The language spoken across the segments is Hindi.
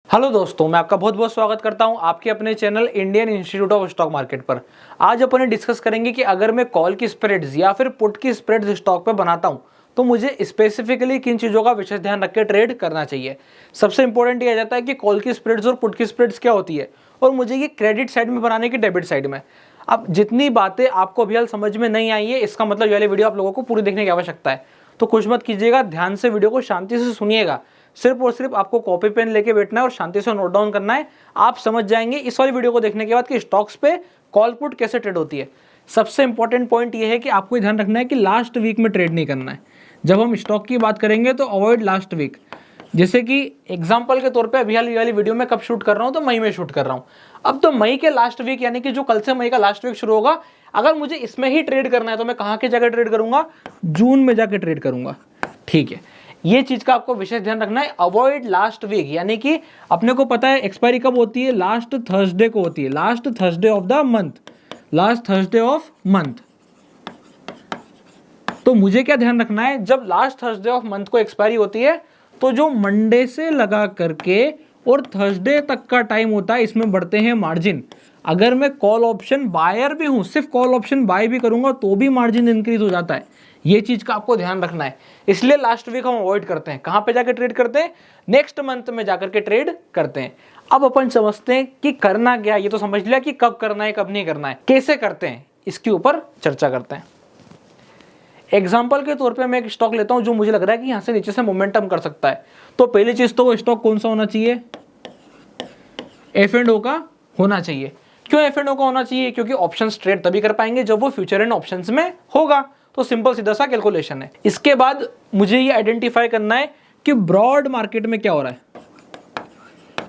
हेलो दोस्तों, मैं आपका बहुत बहुत स्वागत करता हूं आपके अपने channel Indian institute of stock market पर। आज अपन डिस्कस करेंगे कि अगर मैं कॉल की स्प्रेड्स या फिर पुट की स्प्रेड्स स्टॉक पे बनाता हूं तो मुझे स्पेसिफिकली किन चीज़ों का विशेष ध्यान रख के ट्रेड करना चाहिए। सबसे इंपॉर्टेंट ये आ जाता है कि कॉल की स्प्रेड्स और पुट की स्प्रेड्स क्या होती है और मुझे ये क्रेडिट साइड में बनाने की डेबिट साइड में। अब जितनी बातें आपको अभी हाल समझ में नहीं आई है, इसका मतलब ये वाली वीडियो आप लोगों को पूरी देखने की आवश्यकता है। तो कुछ मत कीजिएगा, ध्यान से वीडियो को शांति से सुनिएगा। सिर्फ और सिर्फ आपको कॉपी पेन लेके बैठना है और शांति से नोट डाउन करना है। आप समझ जाएंगे इस वाली वीडियो को देखने के बाद कि स्टॉक्स पे कॉल पुट कैसे ट्रेड होती है। सबसे इंपॉर्टेंट पॉइंट ये है कि आपको ये ध्यान रखना है कि लास्ट वीक में ट्रेड नहीं करना है। जब हम स्टॉक की बात करेंगे तो अवॉइड लास्ट वीक। जैसे कि एग्जांपल के तौर पे अभी वाली वीडियो में कब शूट कर रहा हूँ, तो मई में शूट कर रहा हूँ। अब तो मई के लास्ट वीक यानी कि जो कल से मई का लास्ट वीक शुरू होगा, अगर मुझे इसमें ही ट्रेड करना है तो मैं कहाँ के जाकर ट्रेड करूंगा? जून में जाकर ट्रेड करूंगा। ठीक है, ये चीज का आपको विशेष ध्यान रखना है। अवॉइड लास्ट वीक, यानी कि अपने को पता है एक्सपायरी कब होती है? लास्ट थर्सडे को होती है, last Thursday of the month, last Thursday of month. तो मुझे क्या ध्यान रखना है, जब लास्ट थर्सडे ऑफ मंथ को एक्सपायरी होती है तो जो मंडे से लगा करके और थर्सडे तक का टाइम होता है, इसमें बढ़ते हैं मार्जिन। अगर मैं कॉल ऑप्शन बायर भी हूं, सिर्फ कॉल ऑप्शन बाय भी करूंगा तो भी मार्जिन इंक्रीज हो जाता है। ये चीज का आपको ध्यान रखना है। इसलिए लास्ट वीक हम अवॉइड करते हैं। कहां पे जाकर ट्रेड करते हैं? नेक्स्ट मंथ में जाकर के ट्रेड करते हैं। अब अपन समझते हैं कि करना क्या। ये तो समझ लिया कि कब करना है कब नहीं करना है, कैसे करते हैं, इसके ऊपर चर्चा करते हैं। एग्जाम्पल के तौर पे मैं एक स्टॉक लेता हूं जो मुझे लग रहा है कि यहां से नीचे से मोमेंटम कर सकता है। तो पहली चीज तो वो स्टॉक कौन सा होना चाहिए? F&O का होना चाहिए। क्यों F&O का होना चाहिए? क्योंकि ऑप्शंस ट्रेड तभी कर पाएंगे जब वो फ्यूचर एंड ऑप्शंस में होगा। तो सिंपल सीधा सा कैलकुलेशन है। इसके बाद मुझे ये आइडेंटिफाई करना है कि ब्रॉड मार्केट में क्या हो रहा है।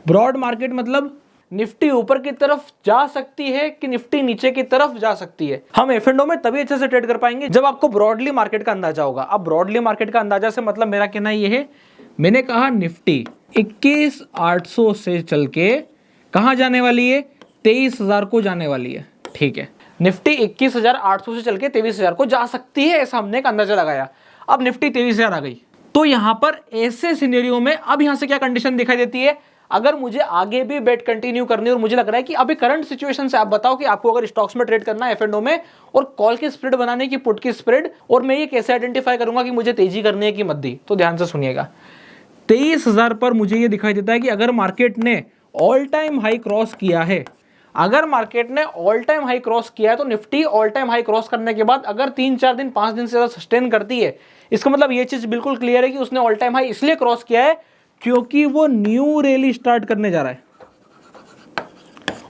ब्रॉड मार्केट मतलब निफ्टी ऊपर की तरफ जा सकती है कि निफ्टी नीचे की तरफ जा सकती है। हम F&O में तभी अच्छे से ट्रेड कर पाएंगे जब आपको ब्रॉडली मार्केट का अंदाजा होगा। अब ब्रॉडली मार्केट का अंदाजा से मतलब मेरा कहना ये है, मैंने कहा निफ्टी 21,800 से चल के कहां जाने वाली है? 23,000 को जाने वाली है। ठीक है, निफ्टी 21,800 से चल के 23,000 को जा सकती है, ऐसा हमने एक अंदाजा लगाया। अब निफ्टी 23,000 आ गई, तो यहां पर ऐसे सिनेरियो में अब यहां से क्या कंडीशन दिखाई देती है? अगर मुझे आगे भी बेट कंटिन्यू करनी है और मुझे लग रहा है कि अभी करंट सिचुएशन से आप बताओ कि आपको अगर स्टॉक्स में ट्रेड करना है F&O में और कॉल की स्प्रेड बनाने की पुट की स्प्रेड, और मैं ये कैसे आइडेंटिफाई करूंगा कि मुझे तेजी करनी है कि मद्दी? तो ध्यान से सुनिएगा। 23,000 पर मुझे ये दिखाई देता है कि अगर मार्केट ने ऑल टाइम हाई क्रॉस किया है, अगर मार्केट ने ऑल टाइम हाई क्रॉस किया है तो Nifty all time high cross करने के बाद अगर 3-4 दिन 5 दिन से ज्यादा सस्टेन करती है, इसका मतलब ये चीज बिल्कुल क्लियर है कि उसने ऑल टाइम हाई इसलिए क्रॉस किया है क्योंकि वो न्यू रैली स्टार्ट करने जा रहा है।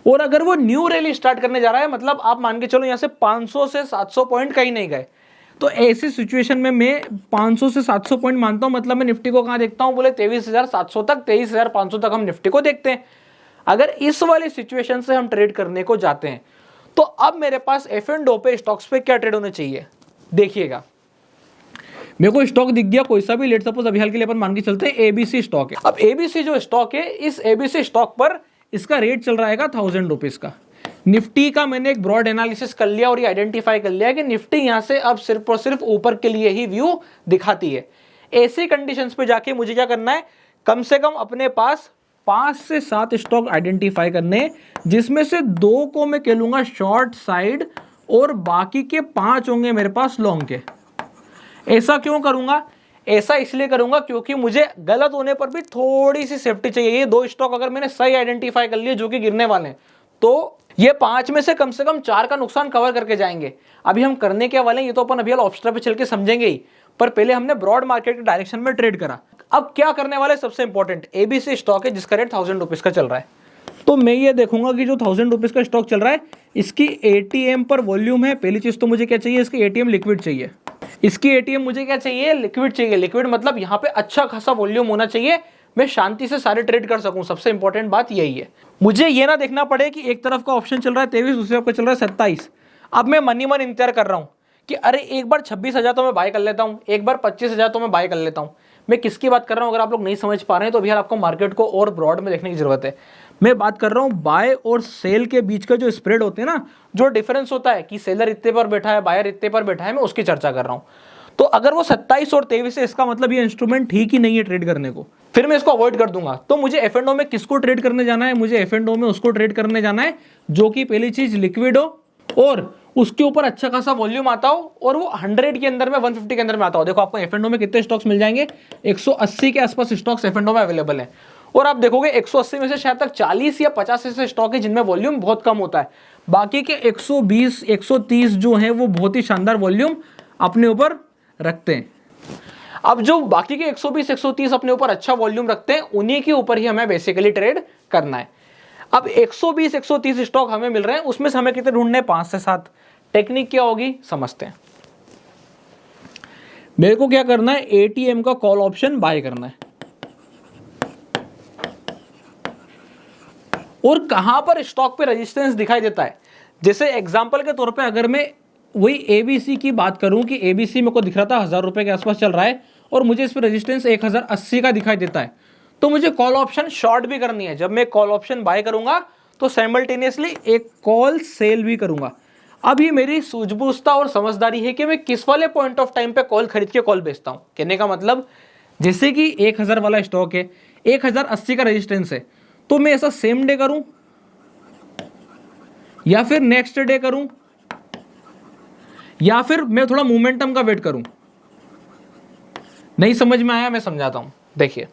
और अगर वो न्यू रैली स्टार्ट करने जा रहा है, मतलब आप मान के चलो यहां से 500 से 700 पॉइंट कहीं नहीं गए, तो ऐसी सिचुएशन में मैं 500 से 700 पॉइंट मानता हूं। मतलब मैं निफ्टी को कहां देखता हूं? बोले 23,700 तक, 23,500 तक हम निफ्टी को देखते हैं। अगर इस वाली सिचुएशन से हम ट्रेड करने को जाते हैं तो अब मेरे पास F&O पे स्टॉक्स पे क्या ट्रेड होने चाहिए? देखिएगा, मेरे को स्टॉक दिख गया कोई सा भी, लेट सपोज अभी हाल के लिए अपन मान के चलते हैं ABC स्टॉक है। अब ABC जो स्टॉक है, इस ABC स्टॉक पर इसका रेट चल रहा है 1,000 रुपीज का। निफ्टी का मैंने एक ब्रॉड एनालिसिस कर लिया और ये आइडेंटिफाई कर लिया कि निफ्टी यहां से अब सिर्फ और सिर्फ ऊपर के लिए ही व्यू दिखाती है। ऐसी कंडीशंस पे जाके मुझे क्या करना है? कम से कम अपने पास 5 से 7 स्टॉक आइडेंटिफाई करने, जिसमें से 2 को मैं कह लूंगा शॉर्ट साइड और बाकी के 5 होंगे मेरे पास लॉन्ग के। ऐसा क्यों करूंगा? ऐसा इसलिए करूंगा क्योंकि मुझे गलत होने पर भी थोड़ी सी सेफ्टी चाहिए। ये 2 स्टॉक अगर मैंने सही आइडेंटिफाई कर लिए जो कि गिरने वाले हैं, तो ये 5 में से कम 4 का नुकसान कवर करके जाएंगे। अभी हम करने क्या वाले हैं ये तो अपन अभी ऑप्शन पे चल के समझेंगे ही, पर पहले हमने ब्रॉड मार्केट के डायरेक्शन में ट्रेड करा। अब क्या करने वाले? सबसे इंपॉर्टेंट, ABC स्टॉक है जिसका रेट 1,000 रुपीज का चल रहा है। तो मैं ये देखूंगा कि जो 1,000 रुपीज का स्टॉक चल रहा है, इसकी ATM पर वॉल्यूम है। पहली चीज तो मुझे क्या चाहिए? इसकी ATM लिक्विड चाहिए। इसकी ATM मुझे क्या चाहिए? लिक्विड चाहिए। लिक्विड मतलब यहाँ पे अच्छा खासा वॉल्यूम होना चाहिए, मैं शांति से सारे ट्रेड कर सकूं। सबसे इंपॉर्टेंट बात यही है। मुझे ये ना देखना पड़े कि एक तरफ का ऑप्शन चल रहा है 23, दूसरी तरफ का चल रहा है 27। अब मैं मन ही मन इंतजार कर रहा हूं कि अरे एक बार 26,000 तो मैं बाय कर लेता हूं, एक बार 25,000 तो मैं बाय कर लेता हूं। मैं किसकी बात कर रहा हूं? अगर आप लोग नहीं समझ पा रहे हैं तो भैया आपको मार्केट को और ब्रॉड में देखने की जरूरत है। मैं बात कर रहा हूं बाय और सेल के बीच का जो स्प्रेड होते हैं ना, जो डिफरेंस होता है कि सेलर इतने पर बैठा है, बायर इतने पर बैठा है, मैं उसकी चर्चा कर रहा हूं। तो अगर वो 27 और 23 है, इसका मतलब ये इंस्ट्रूमेंट ठीक ही नहीं है ट्रेड करने को, फिर मैं इसको अवॉइड कर दूंगा। तो मुझे एफ एंड ओ में किसको ट्रेड करने जाना है? मुझे एफ एंड ओ में उसको ट्रेड करने जाना है जो कि पहली चीज लिक्विड हो और उसके ऊपर अच्छा खासा वॉल्यूम आता हो और वो 100 के अंदर में 150 के अंदर में आता हो। देखो आपको एफ एंड ओ में कितने स्टॉक्स मिल जाएंगे? 180 के आसपास स्टॉक्स एफ एंड ओ में अवेलेबल है और आप देखोगे 180 में से शायद तक 40 या 50 ऐसे स्टॉक है जिनमें वॉल्यूम बहुत कम होता है, बाकी के 120 130 जो है वो बहुत ही शानदार वॉल्यूम अपने ऊपर रखते हैं। अब जो बाकी के 120 130 अपने ऊपर अच्छा वॉल्यूम रखते हैं, उन्हीं के ऊपर ही हमें बेसिकली ट्रेड करना है। अब 120 130 स्टॉक हमें मिल रहे हैं, उसमें से हमें कितने ढूंढने? 5 से 7। टेक्निक क्या होगी समझते हैं। मेरे को क्या करना है? एटीएम का कॉल ऑप्शन बाय करना है। और कहां पर स्टॉक पे रेजिस्टेंस दिखाई देता है? जैसे एग्जांपल के तौर पे अगर मैं वही एबीसी की बात करूं कि एबीसी मेरे को दिख रहा था 1000 रुपए के आसपास चल रहा है और मुझे इस पर रेजिस्टेंस 1080 का दिखाई देता है, तो मुझे कॉल ऑप्शन शॉर्ट भी करनी है। जब मैं कॉल ऑप्शन बाय करूंगा तो साइमल्टेनियसली एक कॉल सेल भी करूंगा। अब ये मेरी सूझबूझता और समझदारी है कि मैं किस वाले पॉइंट ऑफ टाइम पे कॉल खरीद के कॉल बेचता हूं। कहने का मतलब जैसे कि 1000 वाला स्टॉक है, 1080 का रेजिस्टेंस है, तो मैं ऐसा सेम डे करूं या फिर नेक्स्ट डे करूं या फिर मैं थोड़ा मोमेंटम का वेट करूं? नहीं समझ में आया? मैं समझाता हूं। देखिए,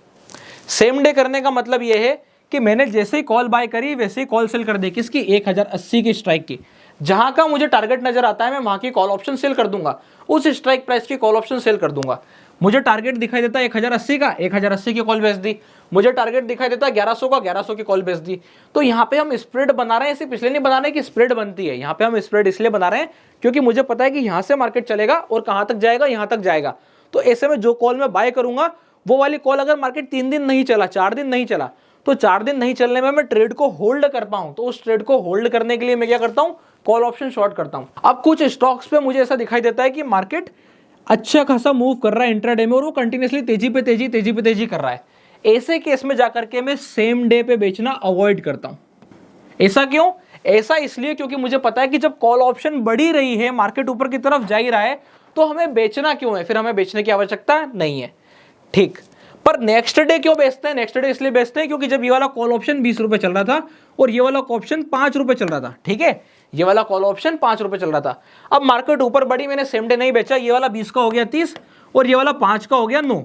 सेम डे करने का मतलब यह है कि मैंने जैसे ही कॉल बाय करी वैसे ही कॉल सेल कर दी। किसकी? 1080 की स्ट्राइक की। जहां का मुझे टारगेट नजर आता है मैं वहां की कॉल ऑप्शन सेल कर दूंगा, उस स्ट्राइक प्राइस की कॉल ऑप्शन सेल कर दूंगा। मुझे टारगेट दिखाई देता है 1080 का, 1080 की कॉल बेच दी। मुझे टारगेट दिखाई देता है 1100 का, 1100 की कॉल बेच दी। तो यहाँ पे हम स्प्रेड बना रहे हैं, सिर्फ इसलिए नहीं बना रहे कि स्प्रेड बनती है। यहाँ पे हम स्प्रेड इसलिए बना रहे हैं क्योंकि मुझे पता है कि यहाँ से मार्केट चलेगा और कहाँ तक जाएगा, यहाँ तक जाएगा। तो ऐसे में जो कॉल मैं बाय करूंगा वो वाली कॉल अगर मार्केट 3 दिन नहीं चला, 4 दिन नहीं चला, तो 4 दिन नहीं चलने में मैं ट्रेड को होल्ड कर पाऊं, तो उस ट्रेड को होल्ड करने के लिए मैं क्या करता हूं? कॉल ऑप्शन शॉर्ट करता हूं। अब कुछ स्टॉक्स पे मुझे ऐसा दिखाई देता है कि मार्केट अच्छा खासा मूव कर रहा है इंट्राडे में और वो कंटिन्यूअसली तेजी पे तेजी कर रहा है। ऐसे केस में जाकर के मैं सेम डे पे बेचना अवॉइड करता हूं। ऐसा क्यों? ऐसा इसलिए क्योंकि मुझे पता है कि जब कॉल ऑप्शन बढ़ी रही है, मार्केट ऊपर की तरफ जा ही रहा है, तो हमें बेचना क्यों है? फिर हमें बेचने की आवश्यकता नहीं है। ठीक, पर नेक्स्ट डे क्यों बेचते हैं? नेक्स्ट डे इसलिए बेचते हैं क्योंकि जब ये वाला कॉल ऑप्शन 20 रुपए चल रहा था और ये वाला ऑप्शन 5 रुपए चल रहा था, ठीक है, ये वाला कॉल ऑप्शन 5 रुपए चल रहा था। अब मार्केट ऊपर बढ़ी, मैंने सेम डे नहीं बेचा, ये वाला 20 का हो गया 30 और ये वाला 5 का हो गया 9।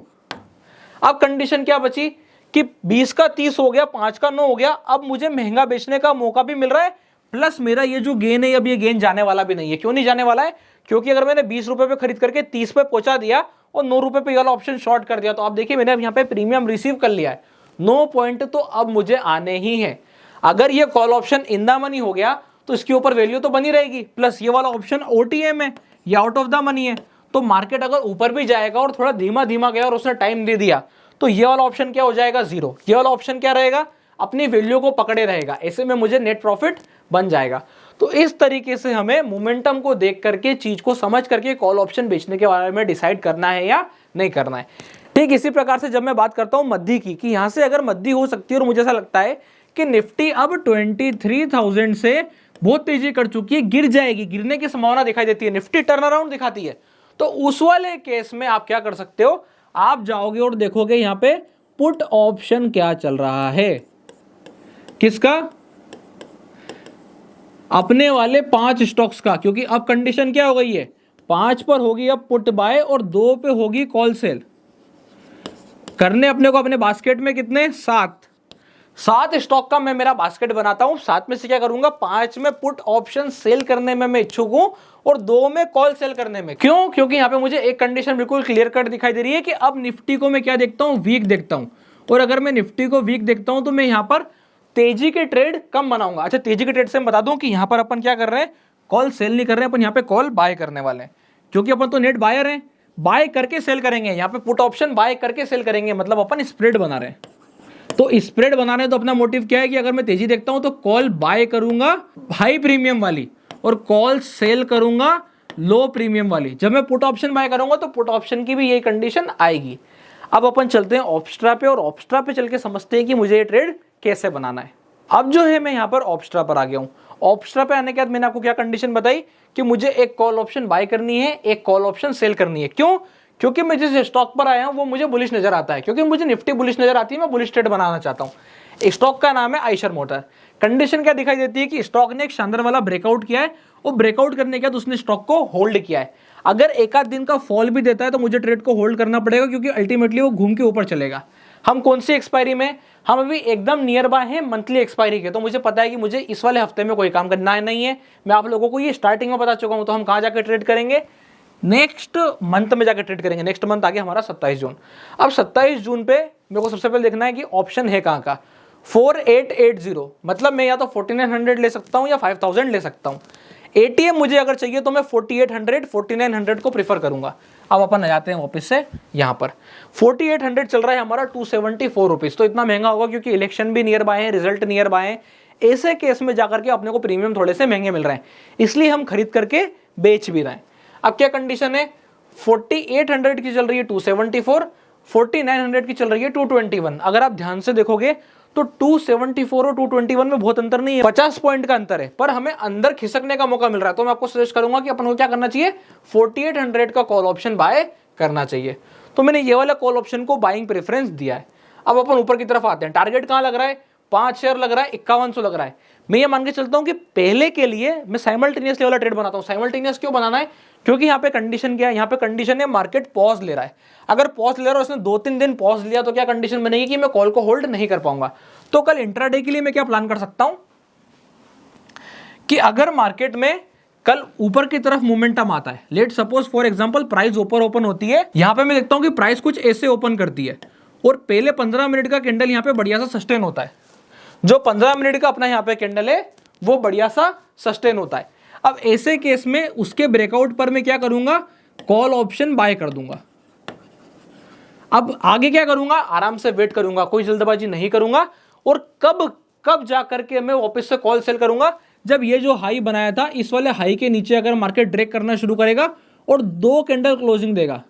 अब कंडीशन क्या बची कि 20 का 30 हो गया, 5 का 9 हो गया। अब मुझे महंगा बेचने का मौका भी मिल रहा है, प्लस मेरा ये जो गेन है, अब ये गेन जाने वाला भी नहीं है। क्यों नहीं जाने वाला है? क्योंकि अगर मैंने 20 रुपए पे खरीद करके 30 पे पहुंचा दिया और 9 रुपए पे वाला ऑप्शन शॉर्ट कर दिया, तो आप देखिए मैंने अब यहाँ पे प्रीमियम रिसीव कर लिया है 9 पॉइंट, तो अब मुझे आने ही है। अगर ये call option in the money हो गया तो इसके ऊपर वैल्यू तो बनी रहेगी, प्लस ये वाला ऑप्शन ओटीएम है, ये आउट ऑफ द मनी है। तो मार्केट अगर ऊपर भी जाएगा और थोड़ा धीमा धीमा गया और उसने टाइम दे दिया, तो ये वाला ऑप्शन क्या हो जाएगा? 0। ये वाला ऑप्शन क्या रहेगा? अपनी वैल्यू को पकड़े रहेगा। ऐसे में मुझे नेट प्रॉफिट बन जाएगा। तो इस तरीके से हमें मोमेंटम को देख करके, चीज को समझ करके कॉल ऑप्शन बेचने के बारे में डिसाइड करना है या नहीं करना है। ठीक इसी प्रकार से जब मैं बात करता हूं मद्दी की, कि यहां से अगर मद्दी हो सकती है, और मुझे ऐसा लगता है कि निफ्टी अब 23,000 से बहुत तेजी कर चुकी है, गिर जाएगी, गिरने की संभावना दिखाई देती है, निफ्टी टर्न अराउंड दिखाती है, तो उस वाले केस में आप क्या कर सकते हो? आप जाओगे और देखोगे यहां पे पुट ऑप्शन क्या चल रहा है। किसका? अपने वाले 5 स्टॉक्स का, क्योंकि अब कंडीशन क्या हो गई है? 5 पर होगी अब पुट बाय और 2 पे होगी कॉल सेल। करने अपने को अपने बास्केट में कितने? 7 स्टॉक का मैं मेरा बास्केट बनाता हूं। 7 में से क्या करूंगा? 5 में पुट ऑप्शन सेल करने में मैं इच्छुक हूं और 2 में कॉल सेल करने में। क्यों? क्योंकि यहां पे मुझे एक कंडीशन बिल्कुल क्लियर कट दिखाई दे रही है कि अब निफ्टी को मैं क्या देखता हूं? वीक देखता हूं। और अगर मैं निफ्टी को वीक देखता हूं तो मैं यहां पर तेजी के ट्रेड कम बनाऊंगा। अच्छा, तेजी के ट्रेड से मैं बता दूं कि यहां पर अपन क्या कर रहे हैं? कॉल सेल नहीं कर रहे हैं, अपन यहां पे कॉल बाय करने वाले हैं, क्योंकि अपन तो नेट बायर हैं, बाय करके सेल करेंगे। यहां पे पुट ऑप्शन बाय करके सेल करेंगे, मतलब अपन स्प्रेड बना रहे हैं। तो स्प्रेड बना रहे हैं तो अपना मोटिव क्या है कि अगर मैं तेजी देखता हूं तो कॉल बाय करूंगा हाई प्रीमियम वाली और कॉल सेल करूंगा लो प्रीमियम वाली। जब मैं पुट ऑप्शन बाय करूंगा तो पुट ऑप्शन की भी यही कंडीशन आएगी। अब अपन चलते हैं ऑप्स्ट्रा पे और ऑप्स्ट्रा पे चल के समझते हैं कि मुझे ये ट्रेड कैसे बनाना है। अब जो है मैं यहाँ पर ऑप्स्ट्रा पर आ गया हूँ। ऑप्शन पे आने के बाद मैंने आपको क्या कंडीशन बताई कि मुझे एक कॉल ऑप्शन बाय करनी है, एक कॉल ऑप्शन सेल करनी है। क्यों? क्योंकि मैं जिस स्टॉक पर आया हूं वो मुझे बुलिश नजर आता है, क्योंकि मुझे निफ्टी बुलिश नजर आती है, मैं बुलिश ट्रेड बनाना चाहता हूं। स्टॉक का नाम है आइशर मोटर। कंडीशन क्या दिखाई देती है कि स्टॉक ने एक शानदार वाला ब्रेकआउट किया है, और ब्रेकआउट करने के बाद उसने स्टॉक को होल्ड किया है। अगर एक आध दिन का फॉल भी देता है तो मुझे ट्रेड को होल्ड करना पड़ेगा, क्योंकि अल्टीमेटली वो घूम के ऊपर चलेगा। हम कौन सी एक्सपायरी में? हम अभी एकदम नियर बाय हैं मंथली एक्सपायरी के, तो मुझे पता है कि मुझे इस वाले हफ्ते में कोई काम करना है नहीं है। मैं आप लोगों को ये स्टार्टिंग में बता चुका हूं। तो हम कहां जाकर ट्रेड करेंगे? नेक्स्ट मंथ में जाकर ट्रेड करेंगे। नेक्स्ट मंथ आगे हमारा 27 जून। अब 27 जून पे मेरे को सबसे पहले देखना है कि ऑप्शन है कहां का। 4880, मतलब मैं या तो 4900 ले सकता हूं या 5000 ले सकता हूं। एटीएम मुझे अगर चाहिए तो मैं 4800 4900 को प्रीफर करूंगा। अब अपन आ जाते हैं वापस से यहाँ पर। 4800 चल रहा है हमारा 274 रुपीज। तो इतना महंगा होगा क्योंकि इलेक्शन भी नियर बाय है, रिजल्ट नियर बाय है। ऐसे केस में जाकर के अपने को प्रीमियम थोड़े से महंगे मिल रहे हैं, इसलिए हम खरीद करके बेच भी रहे हैं। अब क्या कंडीशन है? 4800 की चल रही है 274, 4900 की चल रही है 221। अगर आप ध्यान से देखोगे तो 274 और 221 में बहुत अंतर नहीं है, 50 पॉइंट का अंतर है, पर हमें अंदर खिसकने का मौका मिल रहा है। तो मैं आपको सजेस्ट करूंगा कि अपन को क्या करना चाहिए, 4800 का कॉल ऑप्शन बाय करना चाहिए। तो मैंने ये वाला कॉल ऑप्शन को बाइंग प्रेफरेंस दिया है। अब अपन ऊपर की तरफ आते हैं। टारगेट कहां लग रहा है? 5 शेयर लग रहा है, 5100 लग रहा है। मैं ये मान के चलता हूं कि पहले के लिए मैं साइमल्टेनियसली वाला ट्रेड बनाता हूं। साइमल्टेनियस क्यों बनाना है? क्योंकि यहाँ पे कंडीशन क्या है? यहाँ पे कंडीशन है मार्केट पॉज ले रहा है। अगर पॉज ले रहा है, उसने 2-3 दिन पॉज लिया, तो क्या कंडीशन बनेगी कि मैं कॉल को होल्ड नहीं कर पाऊंगा। तो कल इंट्राडे के लिए मैं क्या प्लान कर सकता हूं कि अगर मार्केट में कल ऊपर की तरफ मोमेंटम आता है, let suppose for example price ऊपर ओपन होती है, यहां पे मैं देखता हूं कि प्राइस कुछ ऐसे ओपन करती है और पहले 15 मिनट का कैंडल यहां पे बढ़िया सा सस्टेन होता है। जो 15 मिनट का अपना यहां पे कैंडल है वो बढ़िया सा सस्टेन होता है। अब ऐसे केस में उसके ब्रेकआउट पर मैं क्या करूंगा, कॉल ऑप्शन बाय कर दूंगा। अब आगे क्या करूंगा, आराम से वेट करूंगा, कोई जल्दबाजी नहीं करूंगा। और कब जाकर के मैं वापस से कॉल सेल करूंगा, जब ये जो हाई बनाया था इस वाले हाई के नीचे अगर मार्केट ब्रेक करना शुरू करेगा और 2 कैंडल क्लोजिंग देगा,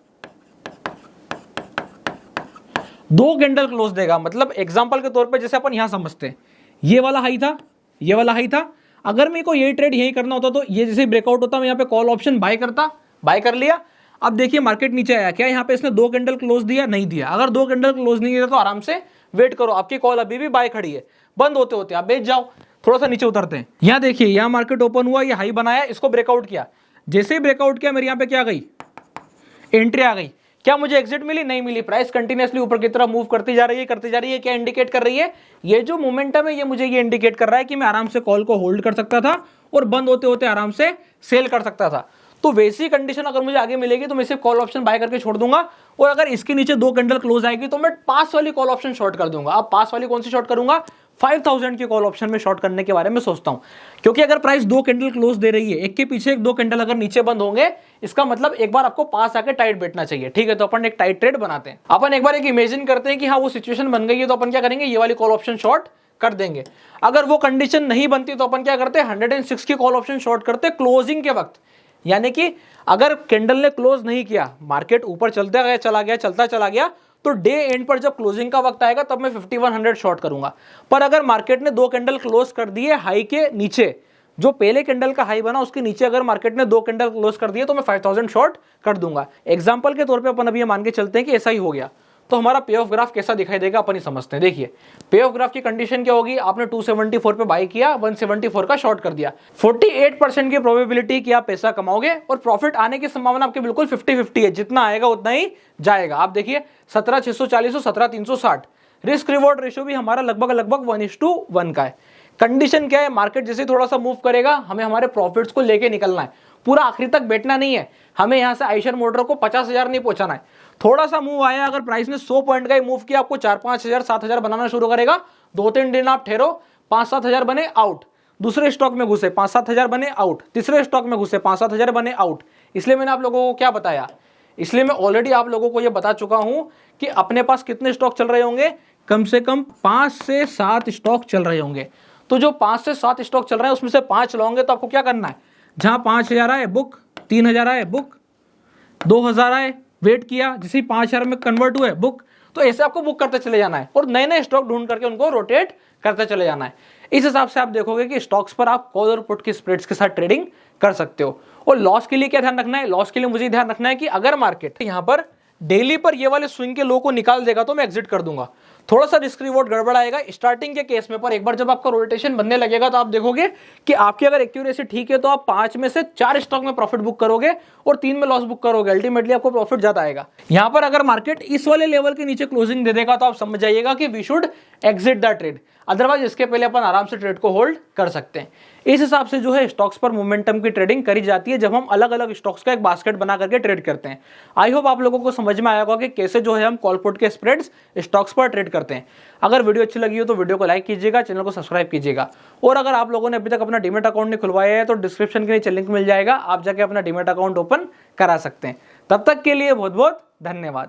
2 कैंडल क्लोज देगा। मतलब एग्जांपल के तौर पे जैसे अपन यहां समझते हैं, ये वाला हाई था, ये वाला हाई था। अगर मेरे को ये ट्रेड यही करना होता तो ये जैसे ब्रेकआउट होता मैं यहाँ पे कॉल ऑप्शन बाय करता, बाय कर लिया। अब देखिए मार्केट नीचे आया, क्या यहाँ पे इसने 2 कैंडल क्लोज दिया? नहीं दिया। अगर 2 कैंडल क्लोज नहीं दिया तो आराम से वेट करो, आपकी कॉल अभी भी बाय खड़ी है, बंद होते होते आप बेच जाओ। थोड़ा सा नीचे उतरते हैं। यहाँ देखिए, यहाँ मार्केट ओपन हुआ, ये हाई बनाया, इसको ब्रेकआउट किया। जैसे ही ब्रेकआउट किया मेरे यहाँ पे क्या गई, एंट्री आ गई। क्या मुझे एग्जिट मिली? नहीं मिली। प्राइस कंटिन्यूअसली ऊपर की तरफ मूव करती जा रही है, करती जा रही है। क्या इंडिकेट कर रही है? ये जो मोमेंटम है ये मुझे ये इंडिकेट कर रहा है कि मैं आराम से कॉल को होल्ड कर सकता था और बंद होते होते आराम से सेल कर सकता था। तो वैसी कंडीशन अगर मुझे आगे मिलेगी तो मैं सिर्फ कॉल ऑप्शन बाय करके छोड़ दूंगा। और अगर इसके नीचे 2 कैंडल क्लोज आएगी तो मैं पास वाली कॉल ऑप्शन शॉर्ट कर दूंगा। अब पास वाली कौन सी शॉर्ट करूंगा? 5000 की कॉल ऑप्शन में शॉर्ट करने के बारे में सोचता हूं, क्योंकि अगर प्राइस 2 कैंडल क्लोज दे रही है, एक के पीछे एक 2 कैंडल अगर नीचे बंद होंगे, इसका मतलब एक बार आपको पास आके टाइट बैठना चाहिए। ठीक है, तो अपन एक टाइट ट्रेड बनाते हैं। अपन एक बार एक इमेजिन करते हैं कि हाँ वो सिचुएशन बन गई है, तो अपन क्या करेंगे, ये वाली कॉल ऑप्शन शॉर्ट कर देंगे। अगर वो कंडीशन नहीं बनती तो अपन क्या करते हैं, 106 की कॉल ऑप्शन शॉर्ट करते क्लोजिंग के वक्त। यानी कि अगर कैंडल ने क्लोज नहीं किया, मार्केट ऊपर चलता गया, चला गया, चलता चला गया, तो डे एंड पर जब क्लोजिंग का वक्त आएगा तब मैं 5100 शॉर्ट करूंगा। पर अगर मार्केट ने 2 कैंडल क्लोज कर दिए हाई के नीचे, जो पहले कैंडल का हाई बना उसके नीचे अगर मार्केट ने 2 कैंडल क्लोज कर दिए तो मैं 5000 शॉर्ट कर दूंगा। एग्जांपल के तौर पे अपन अभी ये मान के चलते हैं कि ऐसा ही हो गया, तो हमारा पे ऑफ ग्राफ कैसा दिखाई देगा अपन ही समझते हैं। देखिए पे ऑफ ग्राफ की कंडीशन क्या होगी, आपने 274 पे बाय किया, 174 का शॉर्ट कर दिया, 48% की प्रोबेबिलिटी कि आप पैसा कमाओगे और प्रॉफिट आने की संभावना आपकी बिल्कुल 50-50 है, जितना आएगा उतना ही जाएगा। आप देखिए 17,640 और 17,360, रिस्क रिवॉर्ड रेशियो भी हमारा लगभग 1:1 का है। कंडीशन क्या है, मार्केट जैसे थोड़ा सा मूव करेगा हमें हमारे प्रॉफिट्स को लेके निकलना है, पूरा आखिरी तक बैठना नहीं है। हमें यहां से आइशर मोटर को 50,000 नहीं पहुंचाना है। थोड़ा सा मूव आया, अगर प्राइस ने 100 पॉइंट का ही मूव किया, आपको 4-5,000 7,000 बनाना शुरू करेगा। 2-3 दिन आप ठहरो, 5-7 बने आउट, दूसरे स्टॉक में घुसे 5-7 बने आउट, तीसरे स्टॉक में घुसे 5-7 बने आउट। इसलिए मैंने आप लोगों को क्या बताया, इसलिए मैं ऑलरेडी आप लोगों को यह बता चुका हूं कि अपने पास कितने स्टॉक चल रहे होंगे, कम से कम 5 से 7 स्टॉक चल रहे होंगे। तो जो 5 से 7 स्टॉक चल रहे हैं उसमें से 5 लोगे तो आपको क्या करना है, जहां 5,000 आए बुक, 3,000 आए बुक, 2,000 आए वेट किया, जिसे 5,000 में कन्वर्ट हुए बुक, तो ऐसे आपको बुक करते चले जाना है और नए नए स्टॉक ढूंढ करके उनको रोटेट करते चले जाना है। इस हिसाब से आप देखोगे कि स्टॉक्स पर आप कॉल और पुट की स्प्रेड्स के साथ ट्रेडिंग कर सकते हो। और लॉस के लिए क्या ध्यान रखना है, लॉस के लिए मुझे ध्यान रखना है कि अगर मार्केट यहाँ पर डेली पर ये वाले स्विंग के लो को निकाल देगा तो मैं एग्जिट कर दूंगा। थोड़ा सा रिस्क रिवॉर्ड गड़बड़ आएगा स्टार्टिंग के केस में, पर एक बार जब आपका रोटेशन बनने लगेगा तो आप देखोगे कि आपकी अगर एक्यूरेसी ठीक है तो आप 5 में से 4 स्टॉक में प्रॉफिट बुक करोगे और 3 में लॉस बुक करोगे। अल्टीमेटली आपको प्रॉफिट ज्यादा आएगा। यहां पर अगर मार्केट इस वाले लेवल के नीचे क्लोजिंग दे देगा तो आप समझ जाइएगा कि we should exit the trade, otherwise इसके पहले अपन आराम से ट्रेड को होल्ड कर सकते हैं। इस हिसाब से जो है स्टॉक्स पर मोमेंटम की ट्रेडिंग करी जाती है जब हम अलग अलग स्टॉक्स का एक बास्केट बना करके ट्रेड करते हैं। आई होप आप लोगों को समझ में आया होगा कि कैसे जो है हम कॉल पुट के स्प्रेड्स स्टॉक्स पर ट्रेड करते हैं। अगर वीडियो अच्छी लगी हो तो वीडियो को लाइक कीजिएगा, चैनल को सब्सक्राइब कीजिएगा। और अगर आप लोगों ने अभी तक अपना डीमैट अकाउंट नहीं खुलवाया है तो डिस्क्रिप्शन के नीचे लिंक मिल जाएगा, आप जाके अपना डीमैट अकाउंट ओपन करा सकते हैं। तब तक के लिए बहुत बहुत धन्यवाद।